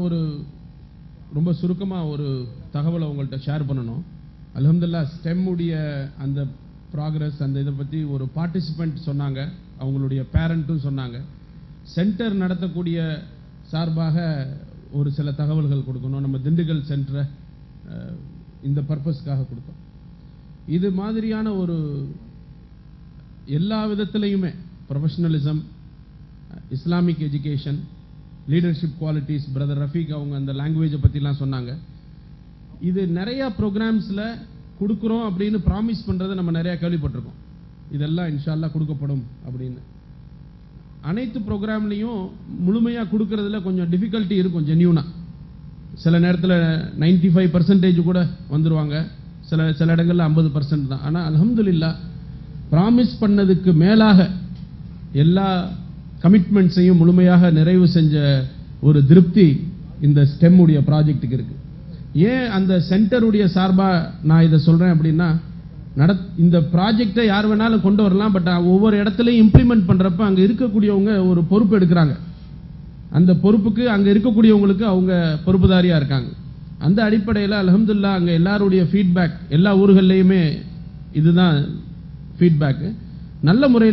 நான் ஒரு ரொம்ப சுருக்கமா ஒரு தகவலை உங்கள்கிட்ட ஷேர் பண்ணணும். அல்ஹம்துலில்லாஹ் ஸ்டெம் உடைய அந்த ப்ராக்ரஸ் அந்த இதை பற்றி ஒரு பார்ட்டிசிபெண்ட் சொன்னாங்க, அவங்களுடைய பேரண்ட்டும் சொன்னாங்க. சென்டர் நடத்தக்கூடிய சார்பாக ஒரு சில தகவல்கள் கொடுக்கணும். நம்ம திண்டுக்கல் சென்டரை இந்த பர்பஸ்க்காக கொடுத்தோம். இது மாதிரியான ஒரு எல்லா விதத்திலையுமே professionalism, Islamic education, leadership qualities, brother Rafeeq அவங்க அந்த லாங்குவேஜை பற்றிலாம் சொன்னாங்க. இது நிறையா ப்ரோக்ராம்ஸில் கொடுக்குறோம் அப்படின்னு ப்ராமிஸ் பண்ணுறதை நம்ம நிறையா கேள்விப்பட்டிருக்கோம். இதெல்லாம் இன்ஷா அல்லாஹ் கொடுக்கப்படும் அப்படின்னு. அனைத்து ப்ரோக்ராம்லையும் முழுமையாக கொடுக்கறதுல கொஞ்சம் டிஃபிகல்ட்டி இருக்கும். ஜென்யூனாக சில நேரத்தில் 95% கூட வந்துடுவாங்க, சில இடங்களில் 50% தான். ஆனால் அல்ஹம்துலில்லாஹ் ப்ராமிஸ் பண்ணதுக்கு மேலாக எல்லா கமிட்மெண்ட்ஸையும் முழுமையாக நிறைவு செஞ்ச ஒரு திருப்தி இந்த ஸ்டெம் உடைய ப்ராஜெக்டுக்கு இருக்கு. ஏன் அந்த சென்டருடைய சார்பா நான் இதை சொல்றேன் அப்படின்னா, இந்த ப்ராஜெக்டை யார் வேணாலும் கொண்டு வரலாம், பட் ஒவ்வொரு இடத்துலையும் இம்ப்ளிமெண்ட் பண்றப்ப அங்க இருக்கக்கூடியவங்க ஒரு பொறுப்பு எடுக்கிறாங்க. அந்த பொறுப்புக்கு அங்க இருக்கக்கூடியவங்களுக்கு அவங்க பொறுப்புதாரியா இருக்காங்க. அந்த அடிப்படையில் அல்ஹம்துலில்லாஹ் அங்க எல்லாருடைய ஃபீட்பேக், எல்லா ஊர்கள்லையுமே இதுதான் ஃபீட்பேக் நல்ல முறையில்